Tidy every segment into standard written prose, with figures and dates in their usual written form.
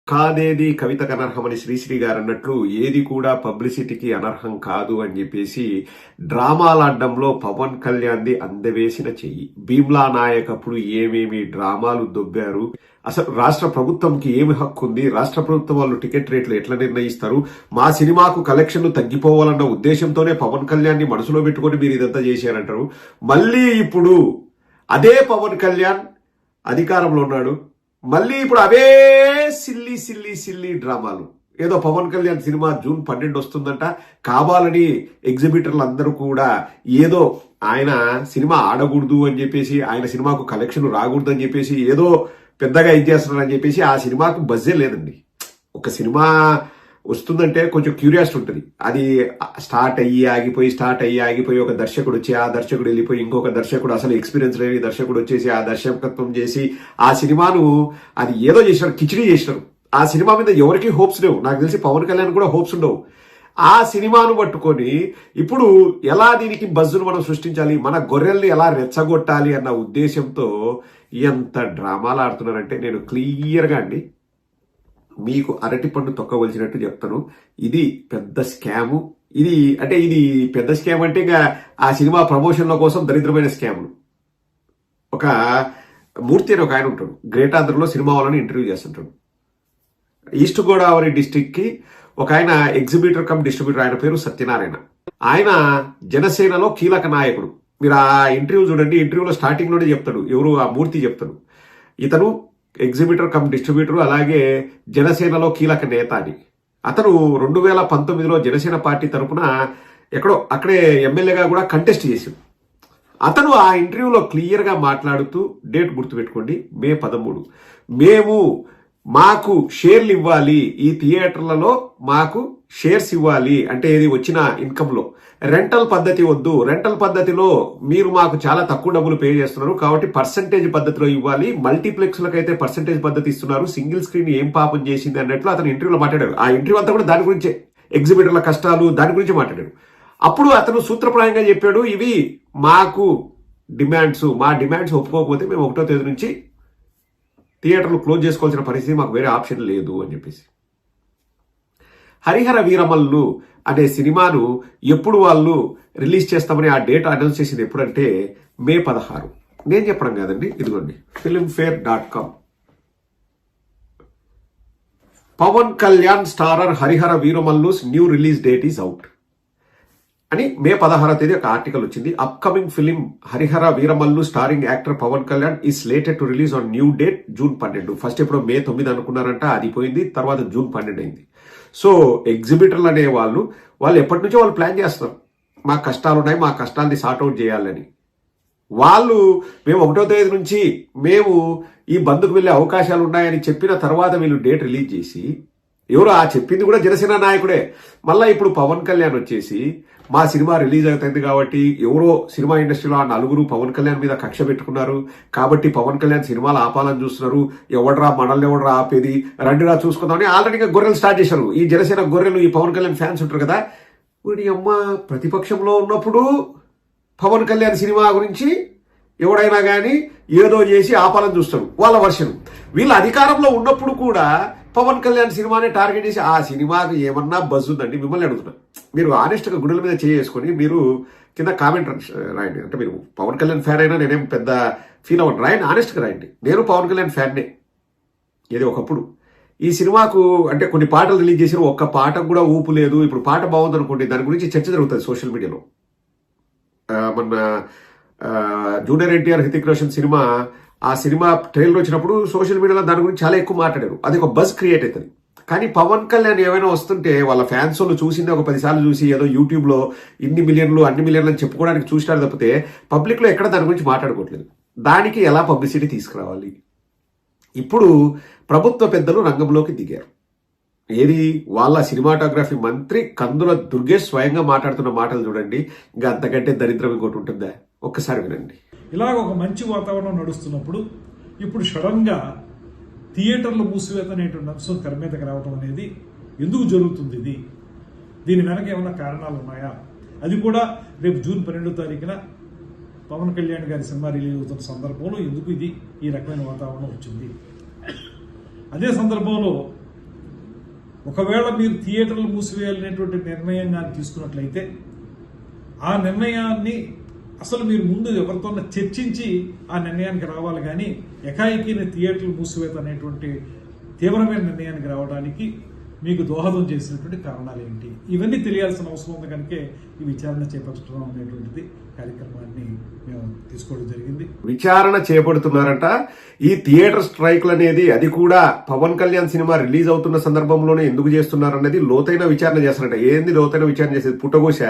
కాదేది కవితకు అనర్హమని శ్రీశ్రీ గారు అన్నట్లు ఏది కూడా పబ్లిసిటీకి అనర్హం కాదు అని చెప్పేసి డ్రామాలాడ్డంలో పవన్ కళ్యాణ్ది అందవేసిన చెయ్యి. భీమ్లా నాయక్ అప్పుడు ఏమేమి డ్రామాలు దొబ్బారు, అసలు రాష్ట్ర ప్రభుత్వంకి ఏమి హక్కు ఉంది, రాష్ట్ర ప్రభుత్వం వాళ్ళు టికెట్ రేట్లు ఎట్లా నిర్ణయిస్తారు, మా సినిమాకు కలెక్షన్లు తగ్గిపోవాలన్న ఉద్దేశంతోనే పవన్ కళ్యాణ్ ని మనసులో పెట్టుకొని మీరు ఇదంతా చేశారంటారు. మళ్ళీ ఇప్పుడు అదే పవన్ కళ్యాణ్ అధికారంలో ఉన్నాడు, మళ్ళీ ఇప్పుడు అవే సిల్లీ డ్రామాలు. ఏదో పవన్ కళ్యాణ్ సినిమా జూన్ 12 వస్తుందంట, కావాలని ఎగ్జిబిటర్లు అందరూ కూడా ఏదో ఆయన సినిమా ఆడకూడదు అని చెప్పేసి, ఆయన సినిమాకు కలెక్షన్ రాకూడదు అని చెప్పేసి ఏదో పెద్దగా ఇచ్చేస్తున్నారని చెప్పేసి ఆ సినిమాకు బజ్జే లేదండి. ఒక సినిమా వస్తుందంటే కొంచెం క్యూరియాసిటీ ఉంటుంది. అది స్టార్ట్ అయ్యి ఆగిపోయి ఒక దర్శకుడు వచ్చి ఆ దర్శకుడు వెళ్ళిపోయి ఇంకొక దర్శకుడు, అసలు ఎక్స్పీరియన్స్ లేని దర్శకుడు వచ్చేసి ఆ దర్శకత్వం చేసి ఆ సినిమాను అది ఏదో చేసినారు, కిచిడీ చేసినారు. ఆ సినిమా మీద ఎవరికి హోప్స్ లేవు. నాకు తెలిసి పవన్ కళ్యాణ్ కూడా హోప్స్ ఉండవు. ఆ సినిమాను పట్టుకొని ఇప్పుడు ఎలా దీనికి బజ్జును మనం సృష్టించాలి, మన గొర్రెల్ని ఎలా రెచ్చగొట్టాలి అన్న ఉద్దేశంతో ఎంత డ్రామాలు ఆడుతున్నారంటే, నేను క్లియర్గా అండి మీకు అరటి పండు తొక్కవలసినట్టు చెప్తాను. ఇది పెద్ద స్కాము. ఇది పెద్ద స్కామ్ అంటే ఇంకా ఆ సినిమా ప్రమోషన్ల కోసం దరిద్రమైన స్కాములు. ఒక మూర్తి అని ఒక ఆయన ఉంటాడు, గ్రేట్ ఆంధ్రలో సినిమా వాళ్ళని ఇంటర్వ్యూ చేస్తుంటాడు. ఈస్ట్ గోదావరి డిస్టిక్ కి ఒక ఆయన ఎగ్జిబిటర్ కమ్ డిస్ట్రిబ్యూటర్, ఆయన పేరు సత్యనారాయణ. ఆయన జనసేనలో కీలక నాయకుడు. మీరు ఆ ఇంటర్వ్యూ చూడండి, ఇంటర్వ్యూలో స్టార్టింగ్ లోనే చెప్తాడు, ఎవరు ఆ మూర్తి చెప్తాడు, ఇతను ఎగ్జిబిటర్ కమ్ డిస్ట్రిబ్యూటర్, అలాగే జనసేనలో కీలక నేత అని. అతను 2019లో జనసేన పార్టీ తరఫున అక్కడే ఎమ్మెల్యేగా కూడా కంటెస్ట్ చేశాడు. అతను ఆ ఇంటర్వ్యూలో క్లియర్గా మాట్లాడుతూ, డేట్ గుర్తుపెట్టుకోండి, మే 13, మాకు షేర్లు ఇవ్వాలి, ఈ థియేటర్లలో మాకు షేర్స్ ఇవ్వాలి, అంటే ఇది వచ్చిన ఇన్కమ్ లో రెంటల్ పద్ధతి వద్దు, రెంటల్ పద్ధతిలో మీరు మాకు చాలా తక్కువ డబ్బులు పే చేస్తున్నారు కాబట్టి పర్సంటేజ్ పద్ధతిలో ఇవ్వాలి, మల్టీప్లెక్స్లకు అయితే పర్సంటేజ్ పద్ధతి ఇస్తున్నారు, సింగిల్ స్క్రీన్ ఏం పాపం చేసింది అన్నట్లు అతను ఇంటర్వ్యూలో మాట్లాడారు. ఆ ఇంటర్వ్యూ అంతా కూడా దాని గురించే, ఎగ్జిబిటర్ల కష్టాలు దాని గురించి మాట్లాడాడు. అప్పుడు అతను సూత్రప్రాయంగా చెప్పాడు, ఇవి మాకు డిమాండ్స్, మా డిమాండ్స్ ఒప్పుకోకపోతే మేము 1వ తేదీ నుంచి థియేటర్లు క్లోజ్ చేసుకోవాల్సిన పరిస్థితి, మాకు వేరే ఆప్షన్ లేదు అని చెప్పేసి. హరిహర వీరమల్లు అనే సినిమాను ఎప్పుడు వాళ్ళు రిలీజ్ చేస్తామని ఆ డేట్ అనౌన్స్ చేసింది ఎప్పుడంటే మే 16. నేను చెప్పడం కాదండి, ఇదిగోండి filmfare.com. Pawan Kalyan starrer Harihara Veeramallu's new release date is out అని మే 16వ తేదీ ఒక ఆర్టికల్ వచ్చింది. Upcoming film Harihara Veeramallu starring actor Pawan Kalyan is slated to release on new date June 12. First ఎప్పుడో మే 9 అనుకున్నారంట, అది పోయింది, తర్వాత జూన్ 12 అయింది. సో ఎగ్జిబిటర్లు అనే వాళ్ళు ఎప్పటి నుంచో వాళ్ళు ప్లాన్ చేస్తారు, మాకు కష్టాలు ఉన్నాయి, మా కష్టాన్ని సార్ట్అవుట్ చేయాలని. వాళ్ళు మేము 1వ తేదీ నుంచి మేము ఈ బంద్కు వెళ్లే అవకాశాలు ఉన్నాయని చెప్పిన తర్వాత వీళ్ళు డేట్ రిలీజ్ చేసి, ఎవరు ఆ చెప్పింది కూడా జనసేన నాయకుడే. మళ్ళా ఇప్పుడు పవన్ కళ్యాణ్ వచ్చేసి మా సినిమా రిలీజ్ అవుతుంది కాబట్టి ఎవరో సినిమా ఇండస్ట్రీలో ఆ నలుగురు పవన్ కళ్యాణ్ మీద కక్ష పెట్టుకున్నారు కాబట్టి పవన్ కళ్యాణ్ సినిమాలు ఆపాలని చూస్తున్నారు, మనల్ని ఎవడరా ఆపేది, రండిరా చూసుకుందామని ఆల్రెడీగా గొర్రెలు స్టార్ట్ చేశారు. ఈ జనసేన గొర్రెలు, ఈ పవన్ కళ్యాణ్ ఫ్యాన్స్ ఉంటారు కదా, వీడి అమ్మ ప్రతిపక్షంలో ఉన్నప్పుడు పవన్ కళ్యాణ్ సినిమా గురించి ఎవడైనా కానీ ఏదో చేసి ఆపాలని చూస్తారు, వాళ్ళ వర్షన్. వీళ్ళ అధికారంలో ఉన్నప్పుడు కూడా పవన్ కళ్యాణ్ సినిమాని టార్గెట్ చేసి ఆ సినిమాకి ఏమన్నా బజ్ ఉందండి, మిమ్మల్ని అడుగుతున్నా, మీరు ఆనెస్ట్గా గుండెల మీద చేసుకొని మీరు కింద కామెంట్ రాయండి. అంటే మీరు పవన్ కళ్యాణ్ ఫ్యాన్ అయినా నేనేం పెద్ద ఫీల్ అవ్వను, రాయండి, ఆనెస్ట్గా రాయండి. నేను పవన్ కళ్యాణ్ ఫ్యాన్నే. ఏది ఒకప్పుడు ఈ సినిమాకు అంటే కొన్ని పాటలు రిలీజ్ చేసిన ఒక్క పాటకు కూడా ఊపు లేదు. ఇప్పుడు పాట బాగుంది అనుకోండి, దాని గురించి చర్చ జరుగుతుంది సోషల్ మీడియాలో. మొన్న జూనియర్ ఎన్టీఆర్ హృతిక్ రోషన్ సినిమా, ఆ సినిమా ట్రైలర్ వచ్చినప్పుడు సోషల్ మీడియాలో దాని గురించి చాలా ఎక్కువ మాట్లాడారు, అది ఒక బజ్ క్రియేట్ అవుతుంది. కానీ పవన్ కళ్యాణ్ ఏమైనా వస్తుంటే వాళ్ళ ఫ్యాన్స్ వాళ్ళు చూసింది ఒక 10 సార్లు చూసి ఏదో యూట్యూబ్లో ఇన్ని మిలియన్లు అన్ని మిలియన్లు అని చెప్పుకోవడానికి చూసినారు తప్పితే పబ్లిక్లో ఎక్కడ దాని గురించి మాట్లాడుకోవట్లేదు. దానికి ఎలా పబ్లిసిటీ తీసుకురావాలి? ఇప్పుడు ప్రభుత్వ పెద్దలు రంగంలోకి దిగారు. ఏది వాళ్ళ సినిమాటోగ్రఫీ మంత్రి కందుల దుర్గేష్ స్వయంగా మాట్లాడుతున్న మాటలు చూడండి, ఇంకా అంతకంటే దరిద్రం ఇంకోటి ఉంటుందా? ఒక్కసారి వినండి. ఇలాగ ఒక మంచి వాతావరణం నడుస్తున్నప్పుడు ఇప్పుడు సడన్ గా థియేటర్లు మూసివేత అనేటువంటి అంశం తెర మీదకి రావడం అనేది ఎందుకు జరుగుతుంది? దీని వెనక ఏమైనా కారణాలు ఉన్నాయా? అది కూడా రేపు జూన్ 12వ తారీఖున పవన్ కళ్యాణ్ గారి సినిమా రిలీజ్ అవుతున్న సందర్భంలో ఎందుకు ఈ రకమైన వాతావరణం వచ్చింది? అదే సందర్భంలో ఒకవేళ మీరు థియేటర్లు మూసివేయాలనేటువంటి నిర్ణయం కానీ తీసుకున్నట్లయితే ఆ నిర్ణయాన్ని అసలు మీరు ముందు ఎవరితో చర్చించి ఆ నిర్ణయానికి రావాలి, కానీ ఎకాయికి థియేటర్లు మూసివేత అనేటువంటి తీవ్రమైన నిర్ణయానికి రావడానికి మీకు దోహదం చేసినటువంటి కారణాలు ఏంటి, ఇవన్నీ తెలియాల్సిన అవసరం ఉంది. కనుక ఈ విచారణ చేపట్టడం అనేటువంటిది కార్యక్రమాన్ని మేము తీసుకోవడం జరిగింది. విచారణ చేపడుతున్నారంట. ఈ థియేటర్ స్ట్రైక్లు అనేది అది కూడా పవన్ కళ్యాణ్ సినిమా రిలీజ్ అవుతున్న సందర్భంలోనే ఎందుకు చేస్తున్నారనేది లోతైన విచారణ చేస్తారంట. ఏంది లోతైన విచారణ చేసేది? పుట్టగోశ.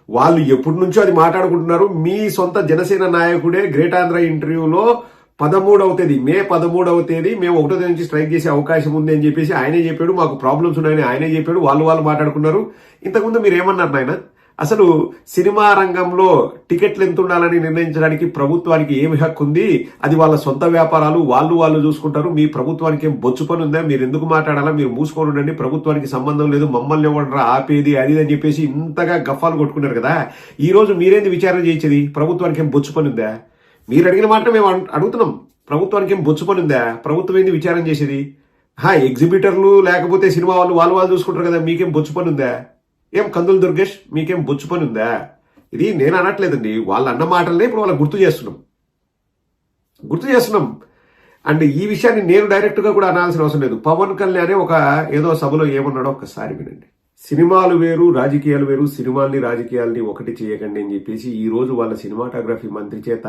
వాళ్ళు ఎప్పటి నుంచో అది మాట్లాడుకుంటున్నారు. మీ సొంత జనసేన నాయకుడే గ్రేట్ ఆంధ్ర ఇంటర్వ్యూలో 13వ తేదీ మే 13వ తేదీ మేము 1వ తేదీ నుంచి స్ట్రైక్ చేసే అవకాశం ఉంది అని చెప్పేసి ఆయనే చెప్పాడు. మాకు ప్రాబ్లమ్స్ ఉన్నాయని ఆయనే చెప్పాడు. వాళ్ళు మాట్లాడుకున్నారు. ఇంతకుముందు మీరు ఏమన్నారు నాయన? అసలు సినిమా రంగంలో టికెట్లు ఎంత ఉండాలని నిర్ణయించడానికి ప్రభుత్వానికి ఏమి హక్కు ఉంది? అది వాళ్ళ సొంత వ్యాపారాలు, వాళ్ళు చూసుకుంటారు. మీ ప్రభుత్వానికి ఏం బొచ్చు పని ఉందా? మీరు ఎందుకు మాట్లాడాలా? మీరు మూసుకొని ఉండండి, ప్రభుత్వానికి సంబంధం లేదు, మమ్మల్ని ఎవడరా ఆపేది అది అని చెప్పేసి ఇంతగా గఫాలు కొట్టుకున్నారు కదా. ఈ రోజు మీరేంది విచారణ చేయించేది? ప్రభుత్వానికి ఏం బొచ్చు పని ఉందా? మీరు అడిగిన మాట మేము అడుగుతున్నాం. ప్రభుత్వానికి ఏం బొచ్చు పని ఉందా? ప్రభుత్వం ఏంది విచారణ చేసేది? ఎగ్జిబిటర్లు లేకపోతే సినిమా వాళ్ళు చూసుకుంటారు కదా, మీకేం బొచ్చు పని ఉందా? ఏం కందులు దుర్గేష్ మీకేం బొచ్చు పని ఉందా? ఇది నేను అనట్లేదండి, వాళ్ళు అన్న మాటలనే ఇప్పుడు వాళ్ళకి గుర్తు చేస్తున్నాం. అండ్ ఈ విషయాన్ని నేను డైరెక్ట్ గా కూడా అనాల్సిన అవసరం లేదు. పవన్ కళ్యాణ్ ఏదో సభలో ఏమన్నాడో ఒక్కసారి వినండి. సినిమాలు వేరు, రాజకీయాలు వేరు, సినిమాల్ని రాజకీయాల్ని ఒకటి చేయకండి అని చెప్పేసి ఈ రోజు వాళ్ళ సినిమాటోగ్రఫీ మంత్రి చేత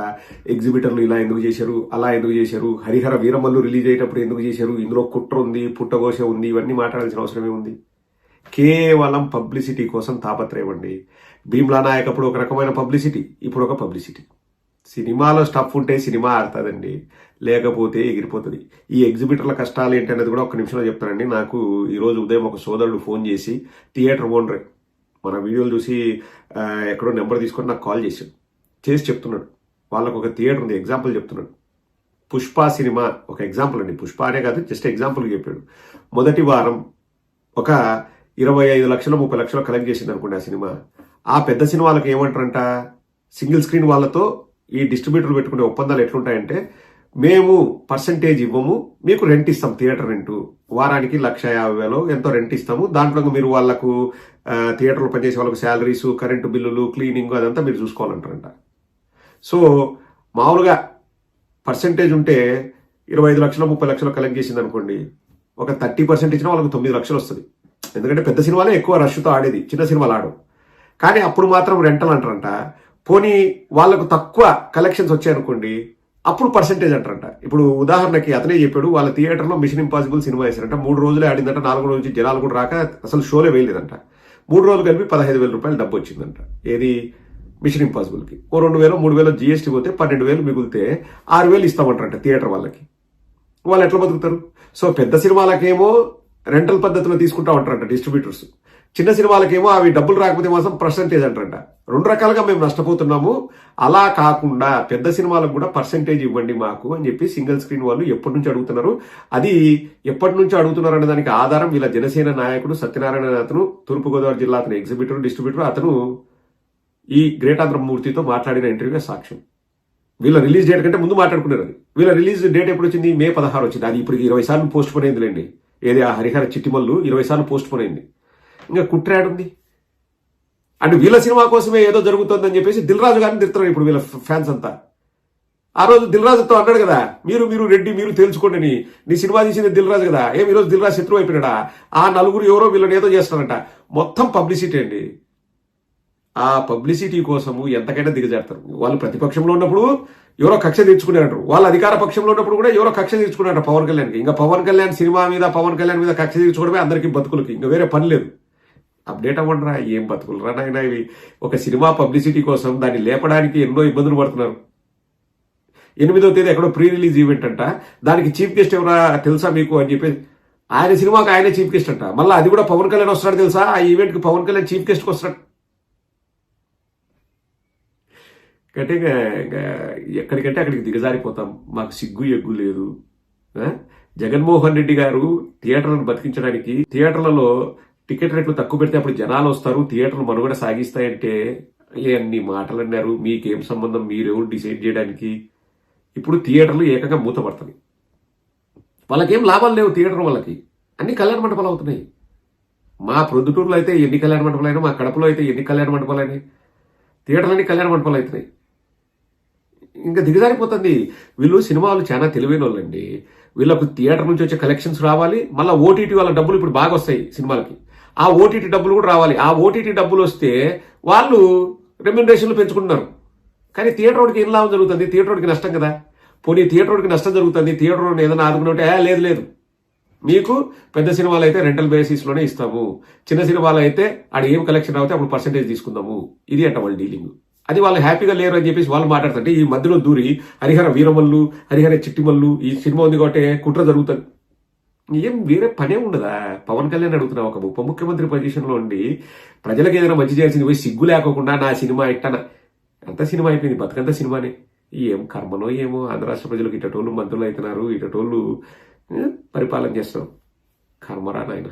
ఎగ్జిబిటర్లు ఇలా ఎందుకు చేశారు, అలా ఎందుకు చేశారు, హరిహర వీరమల్లు రిలీజ్ అయ్యేటప్పుడు ఎందుకు చేశారు, ఇందులో కుట్ర ఉంది, పుట్టగోశ ఉంది, ఇవన్నీ మాట్లాడాల్సిన అవసరమే ఉంది. కేవలం పబ్లిసిటీ కోసం తాపత్రయం అండి. భీమ్లా నాయక్ అప్పుడు ఒక రకమైన పబ్లిసిటీ, ఇప్పుడు ఒక పబ్లిసిటీ. సినిమాలో స్టఫ్ ఉంటే సినిమా ఆడుతుందండి, లేకపోతే ఎగిరిపోతుంది. ఈ ఎగ్జిబిటర్ల కష్టాలు ఏంటి అనేది కూడా ఒక నిమిషంలో చెప్తానండి. నాకు ఈరోజు ఉదయం ఒక సోదరుడు ఫోన్ చేసి, థియేటర్ ఓనరే, మన వీడియోలు చూసి ఎక్కడో నెంబర్ తీసుకొని నాకు కాల్ చేసి చెప్తున్నాడు. వాళ్ళకు ఒక థియేటర్ ఉంది, ఎగ్జాంపుల్ చెప్తున్నాడు. పుష్ప సినిమా ఒక ఎగ్జాంపుల్ అండి, పుష్ప అనే కాదు, జస్ట్ ఎగ్జాంపుల్ చెప్పాడు. మొదటి వారం ఒక 25 లక్షలు 30 లక్షలు కలెక్ట్ చేసింది అనుకోండి ఆ సినిమా. ఆ పెద్ద సినిమాలకు ఏమంటారంట, సింగిల్ స్క్రీన్ వాళ్ళతో ఈ డిస్ట్రిబ్యూటర్లు పెట్టుకునే ఒప్పందాలు ఎట్లుంటాయంటే, మేము పర్సంటేజ్ ఇవ్వము, మీకు రెంట్ ఇస్తాం, థియేటర్ రెంట్ వారానికి 1,50,000 ఎంతో రెంట్ ఇస్తాము. దాంట్లో మీరు వాళ్ళకు థియేటర్లో పనిచేసే వాళ్ళకు శాలరీస్, కరెంటు బిల్లులు, క్లీనింగ్ అదంతా మీరు చూసుకోవాలంటారంట. సో మామూలుగా పర్సంటేజ్ ఉంటే 25 లక్షలు 30 లక్షలు కలెక్ట్ చేసింది అనుకోండి, ఒక 30% ఇచ్చినా వాళ్ళకు 9 లక్షలు వస్తుంది. ఎందుకంటే పెద్ద సినిమాలే ఎక్కువ రష్తో ఆడేది, చిన్న సినిమాలు ఆడవు. కానీ అప్పుడు మాత్రం రెంటల్ అంటారంట. పోనీ వాళ్ళకు తక్కువ కలెక్షన్స్ వచ్చాయనుకోండి, అప్పుడు పర్సెంటేజ్ అంటారంట. ఇప్పుడు ఉదాహరణకి అతనే చెప్పాడు, వాళ్ళ థియేటర్లో మిషన్ ఇంపాసిబుల్ సినిమా వేసారంట. 3 రోజులే ఆడిందంట, 4 రోజు నుంచి జనాలు కూడా రాక అసలు షోలే వేయలేదంట. 3 రోజులు కలిపి 15,000 రూపాయలు డబ్బు వచ్చిందంట. ఏది? మిషన్ ఇంపాసిబుల్కి. ఓ 2,000 3,000 జీఎస్టీ పోతే 12,000 మిగిలితే 6,000 ఇస్తామంటారంట థియేటర్ వాళ్ళకి. వాళ్ళు ఎట్లా బతుకుతారు? సో పెద్ద సినిమాలకేమో రెంటల్ పద్ధతిలో తీసుకుంటా ఉంటారంట డిస్ట్రిబ్యూటర్స్, చిన్న సినిమాలకేమో అవి డబ్బులు రాకపోతే మాత్రం పర్సంటేజ్ అంటారంట. 2 రకాలుగా మేము నష్టపోతున్నాము. అలా కాకుండా పెద్ద సినిమాలకు కూడా పర్సంటేజ్ ఇవ్వండి మాకు అని చెప్పి సింగిల్ స్క్రీన్ వాళ్ళు ఎప్పటి నుంచి అడుగుతున్నారు. అది ఎప్పటి నుంచి అడుగుతున్నారు అనే దానికి ఆధారం వీళ్ళ జనసేన నాయకుడు సత్యనారాయణ అతను, తూర్పుగోదావరి జిల్లా అతను డిస్ట్రిబ్యూటర్ అతను ఈ గ్రేట్ ఆంధ్ర మూర్తితో మాట్లాడిన ఇంటర్వ్యూగా సాక్ష్యం. వీళ్ళ రిలీజ్ డేట్ కంటే ముందు మాట్లాడుకున్నారు. అది వీళ్ళ రిలీజ్ డేట్ ఎప్పుడు వచ్చింది? మే 16 వచ్చింది. అది ఇప్పుడు 20 సార్లు పోస్ట్ పోన్ అయిందిలేండి. ఏది? ఆ హరిహర చిట్టిమల్లు 20 సార్లు పోస్ట్ పోన్ అయింది. ఇంకా కుట్రాడుంది. అంటే వీళ్ళ సినిమా కోసమే ఏదో జరుగుతుందని చెప్పేసి దిల్ రాజు గారిని తిడుతున్నారు ఇప్పుడు వీళ్ళ ఫ్యాన్స్ అంతా. ఆ రోజు దిల్ రాజుతో అన్నాడు కదా, మీరు రెడ్డి మీరు తేల్చుకోండి అని. నీ సినిమా తీసింది దిల్ రాజు కదా, ఏం ఈరోజు దిల్ రాజు శత్రువు అయిపోయినాడా? ఆ నలుగురు ఎవరో వీళ్ళని ఏదో చేస్తారంట. మొత్తం పబ్లిసిటీ అండి. ఆ పబ్లిసిటీ కోసము ఎంతకైనా దిగజారుతారు. వాళ్ళు ప్రతిపక్షంలో ఉన్నప్పుడు ఎవరో కక్ష తీర్చుకునేటారు, వాళ్ళు అధికార పక్షంలో ఉన్నప్పుడు కూడా ఎవరో కక్ష తీర్చుకున్నారట పవన్ కళ్యాణ్కి. ఇంకా పవన్ కళ్యాణ్ సినిమా మీద పవన్ కళ్యాణ్ మీద కక్ష తీర్చుకోవడమే అందరికీ బతుకులకి, ఇంకా వేరే పని లేదు. అప్డేట్ అవ్వండిరా, ఏం బతుకులు రా నాయనా ఇవి. ఒక సినిమా పబ్లిసిటీ కోసం దాన్ని లేపడానికి ఎన్నో ఇబ్బందులు పడుతున్నారు. 8వ తేదీ ఎక్కడో ప్రీ రిలీజ్ ఈవెంట్ అంట, దానికి చీఫ్ గెస్ట్ ఎవరా తెలుసా మీకు అని చెప్పేసి, ఆయన సినిమాకి ఆయనే చీఫ్ గెస్ట్ అంట. మళ్ళీ అది కూడా పవన్ కళ్యాణ్ వస్తాడు తెలుసా, ఆ ఈవెంట్కి పవన్ కళ్యాణ్ చీఫ్ గెస్ట్కి వస్తాడు. గట్టిగా ఎక్కడికంటే అక్కడికి దిగజారిపోతాం. మాకు సిగ్గు ఎగ్గు లేదు. జగన్మోహన్ రెడ్డి గారు థియేటర్లను బతికించడానికి, థియేటర్లలో టికెట్ రేట్లు తక్కువ పెడితే అప్పుడు జనాలు వస్తారు, థియేటర్లు మనుగడ సాగిస్తాయంటే అన్ని మాటలు అన్నారు. మీకేం సంబంధం? మీరెవరు డిసైడ్ చేయడానికి? ఇప్పుడు థియేటర్లు ఏకంగా మూతపడుతుంది. వాళ్ళకేం లాభాలు లేవు థియేటర్ వాళ్ళకి, అన్ని కళ్యాణ మండపాలు అవుతున్నాయి. మా ప్రొద్దుటూరులో అయితే ఎన్ని కళ్యాణ మండపాలైనా, మా కడపలో అయితే ఎన్ని కళ్యాణ మండపాలైనాయి, థియేటర్లన్నీ కళ్యాణ మండపాలు అవుతున్నాయి. ఇంకా దిగజారిపోతుంది. వీళ్ళు సినిమాలు చాలా తెలివైన వాళ్ళండి. వీళ్ళకు థియేటర్ నుంచి వచ్చే కలెక్షన్స్ రావాలి, మళ్ళీ ఓటీటీ వాళ్ళ డబ్బులు ఇప్పుడు బాగా వస్తాయి సినిమాలకి. ఆ ఓటీటీ డబ్బులు కూడా రావాలి. ఆ ఓటీటీ డబ్బులు వస్తే వాళ్ళు రెమ్యునరేషన్లు పెంచుకుంటున్నారు. కానీ థియేటర్ వాడికి ఏం లాభం జరుగుతుంది? థియేటర్ వాడికి నష్టం కదా. పోనీ థియేటర్ వాడికి నష్టం జరుగుతుంది, థియేటర్ వాడిని ఏదైనా ఆదుకున్నట్టే లేదు మీకు పెద్ద సినిమాలు అయితే రెంటల్ బేసిస్లోనే ఇస్తాము, చిన్న సినిమాలు అయితే ఆడ ఏం కలెక్షన్ అవుతే అప్పుడు పర్సెంటేజ్ తీసుకుందాము. ఇది అంట వాళ్ళ డీలింగ్. అది వాళ్ళు హ్యాపీగా లేరు అని చెప్పేసి వాళ్ళు మాట్లాడుతుంటే ఈ మధ్యలో దూరి హరిహర వీరమల్లు, హరిహర చిట్టిమల్లు, ఈ సినిమా ఉంది కాబట్టి కుట్ర జరుగుతుంది. ఏం వేరే పనే ఉండదా? పవన్ కళ్యాణ్ అడుగుతున్నా, ఒక ఉప ముఖ్యమంత్రి పొజిషన్లో ఉండి ప్రజలకు ఏదైనా మంచి చేయాల్సింది పోయి సిగ్గు లేకోకుండా నా సినిమా ఇట్టన అంత సినిమా అయిపోయింది, బతుకంతా సినిమానే. ఏం కర్మనో ఏమో, ఆంధ్ర రాష్ట్ర ప్రజలకు ఇటటోళ్ళు మంత్రులు అవుతున్నారు, ఇటటోళ్ళు పరిపాలన చేస్తారు. కర్మరా నాయన.